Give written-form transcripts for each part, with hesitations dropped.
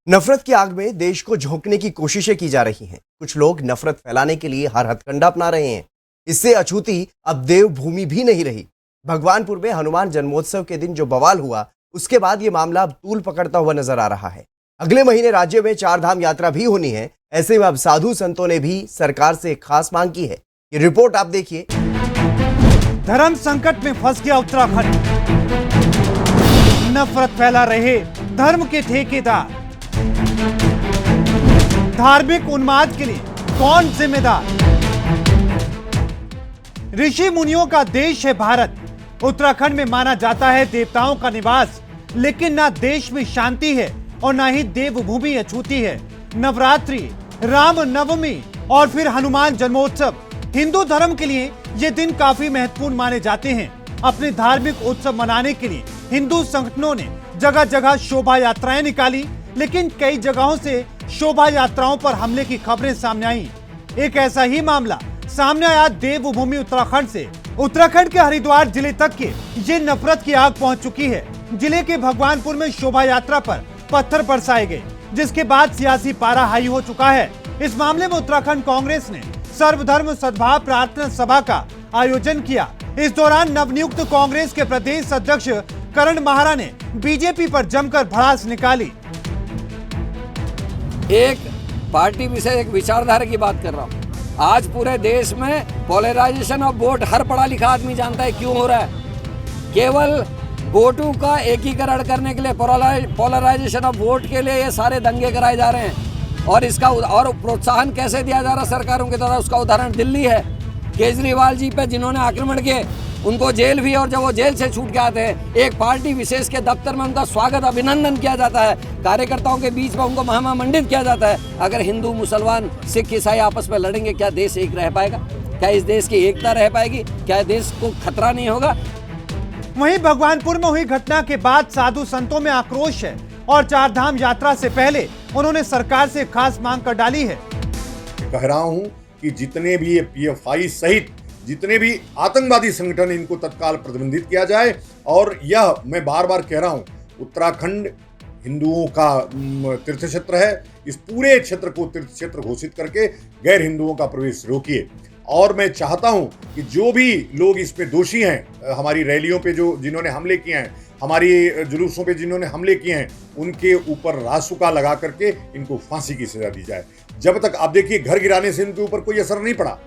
नफरत की आग में देश को झोंकने की कोशिशें की जा रही हैं। कुछ लोग नफरत फैलाने के लिए हर हथकंडा अपना रहे हैं। इससे अछूती अब देवभूमि भी नहीं रही। भगवानपुर में हनुमान जन्मोत्सव के दिन जो बवाल हुआ, उसके बाद ये मामला अब तूल पकड़ता हुआ नजर आ रहा है। अगले महीने राज्य में 4 धाम यात्रा भी होनी है। ऐसे में अब साधु संतों ने भी सरकार से एक खास मांग की है। ये रिपोर्ट आप देखिए। धर्म संकट में फंस गया उत्तराखंड। नफरत फैला रहे धर्म के ठेकेदार। धार्मिक उन्माद के लिए कौन जिम्मेदार? ऋषि मुनियों का देश है भारत। उत्तराखंड में माना जाता है देवताओं का निवास, लेकिन ना देश में शांति है और ना ही देवभूमि अछूती है। नवरात्रि, राम नवमी और फिर हनुमान जन्मोत्सव, हिंदू धर्म के लिए ये दिन काफी महत्वपूर्ण माने जाते हैं। अपने धार्मिक उत्सव मनाने के लिए हिंदू संगठनों ने जगह जगह शोभा यात्राएं निकाली, लेकिन कई जगहों से शोभा यात्राओं पर हमले की खबरें सामने आई। एक ऐसा ही मामला सामने आया देवभूमि उत्तराखंड से। उत्तराखंड के हरिद्वार जिले तक के ये नफरत की आग पहुंच चुकी है। जिले के भगवानपुर में शोभा यात्रा पर पत्थर बरसाए गए, जिसके बाद सियासी पारा हाई हो चुका है। इस मामले में उत्तराखंड कांग्रेस ने सर्वधर्म सद्भाव प्रार्थना सभा का आयोजन किया। इस दौरान नवनियुक्त कांग्रेस के प्रदेश अध्यक्ष करण माहरा ने बीजेपी पर जमकर भड़ास निकाली। एक पार्टी विशेष, एक विचारधारा की बात कर रहा हूँ। आज पूरे देश में पोलराइजेशन ऑफ वोट हर पढ़ा लिखा आदमी जानता है क्यों हो रहा है। केवल वोटों का एकीकरण करने के लिए, पोलराइजेशन ऑफ वोट के लिए ये सारे दंगे कराए जा रहे हैं। और इसका और प्रोत्साहन कैसे दिया जा रहा है सरकारों के द्वारा, उसका उदाहरण दिल्ली है। केजरीवाल जी पे जिन्होंने आक्रमण किए उनको जेल भी, और जब वो जेल से छूट के आते हैं एक पार्टी विशेष के दफ्तर में उनका स्वागत अभिनंदन किया जाता है। कार्यकर्ताओं के बीच में उनको महामंडित किया जाता है। अगर हिंदू मुसलमान सिख ईसाई आपस में लड़ेंगे, क्या देश एक रह पाएगा? क्या इस देश की एकता रह पाएगी? क्या देश को खतरा नहीं होगा? वहीं भगवानपुर में हुई घटना के बाद साधु संतों में आक्रोश है और 4 धाम यात्रा से पहले उन्होंने सरकार से खास मांग कर डाली है। कह रहा हूं कि जितने भी पीएफआई सहित जितने भी आतंकवादी संगठन, इनको तत्काल प्रतिबंधित किया जाए। और यह मैं बार बार कह रहा हूं, उत्तराखंड हिंदुओं का तीर्थ क्षेत्र है। इस पूरे क्षेत्र को तीर्थ क्षेत्र घोषित करके गैर हिंदुओं का प्रवेश रोकिए। और मैं चाहता हूं कि जो भी लोग इस पे दोषी हैं, हमारी रैलियों पे जिन्होंने हमले किए हैं, हमारी जुलूसों पे जिन्होंने हमले किए हैं, उनके ऊपर रासुका लगा करके इनको फांसी की सजा दी जाए। जब तक आप देखिए, घर गिराने से इनके ऊपर कोई असर नहीं पड़ा।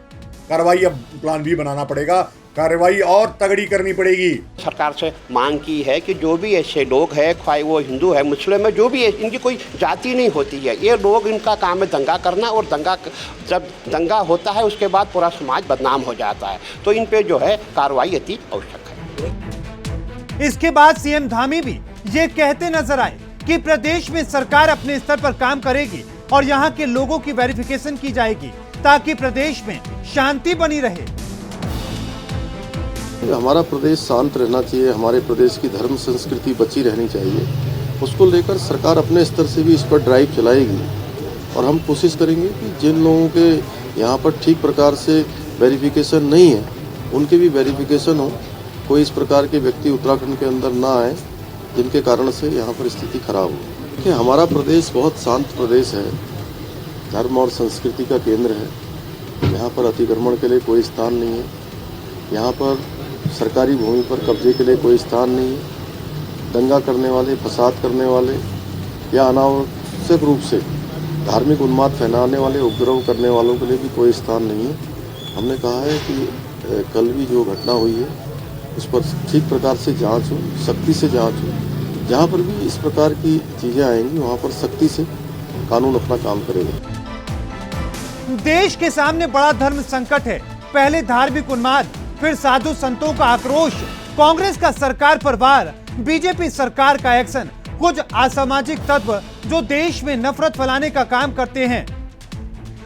कार्रवाई अब प्लान भी बनाना पड़ेगा, कार्रवाई और तगड़ी करनी पड़ेगी। सरकार से मांग की है कि जो भी ऐसे लोग हैं, चाहे वो हिंदू है, मुस्लिम है, जो भी है, इनकी कोई जाति नहीं होती है। ये लोग, इनका काम है दंगा करना, और जब दंगा होता है उसके बाद पूरा समाज बदनाम हो जाता है। तो इन पे जो है कार्रवाई अति आवश्यक है। इसके बाद सीएम धामी भी ये कहते नजर आए कि प्रदेश में सरकार अपने स्तर पर काम करेगी और यहाँ के लोगों की वेरिफिकेशन की जाएगी ताकि प्रदेश में शांति बनी रहे। हमारा प्रदेश शांत रहना चाहिए, हमारे प्रदेश की धर्म संस्कृति बची रहनी चाहिए। उसको लेकर सरकार अपने स्तर से भी इस पर ड्राइव चलाएगी और हम कोशिश करेंगे कि जिन लोगों के यहाँ पर ठीक प्रकार से वेरिफिकेशन नहीं है, उनके भी वेरिफिकेशन हो। कोई इस प्रकार के व्यक्ति उत्तराखंड के अंदर ना आए जिनके कारण से यहाँ पर स्थिति खराब हो। देखिए, हमारा प्रदेश बहुत शांत प्रदेश है, धर्म और संस्कृति का केंद्र है। यहाँ पर अतिक्रमण के लिए कोई स्थान नहीं है। यहाँ पर सरकारी भूमि पर कब्जे के लिए कोई स्थान नहीं है। दंगा करने वाले, फसाद करने वाले या अनावश्यक रूप से धार्मिक उन्माद फैलाने वाले, उपद्रव करने वालों के लिए भी कोई स्थान नहीं है। हमने कहा है कि कल भी जो घटना हुई है उस पर ठीक प्रकार से जांच हो, सख्ती से जांच हो। जहाँ पर भी इस प्रकार की चीज़ें आएंगी वहाँ पर सख्ती से कानून अपना काम करेगा। देश के सामने बड़ा धर्म संकट है। पहले धार्मिक उन्माद, फिर साधु संतों का आक्रोश, कांग्रेस का सरकार पर वार, बीजेपी सरकार का एक्शन। कुछ असामाजिक तत्व जो देश में नफरत फैलाने का काम करते हैं,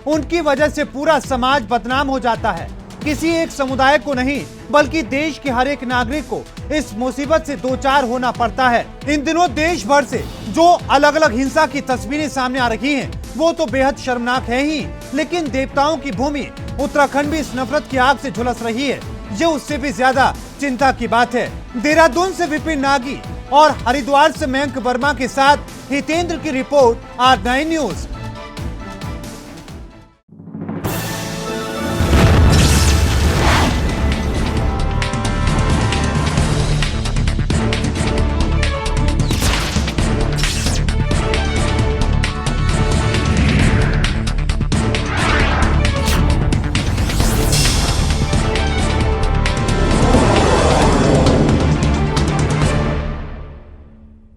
उनकी वजह से पूरा समाज बदनाम हो जाता है। किसी एक समुदाय को नहीं, बल्कि देश के हर एक नागरिक को इस मुसीबत से दो चार होना पड़ता है। इन दिनों देश भर से जो अलग अलग हिंसा की तस्वीरें सामने आ रही हैं, वो तो बेहद शर्मनाक है ही, लेकिन देवताओं की भूमि उत्तराखंड भी इस नफरत की आग से झुलस रही है। ये उससे भी ज्यादा चिंता की बात है। देहरादून से विपिन नागी और हरिद्वार से मयंक वर्मा के साथ हितेंद्र की रिपोर्ट, R9 न्यूज।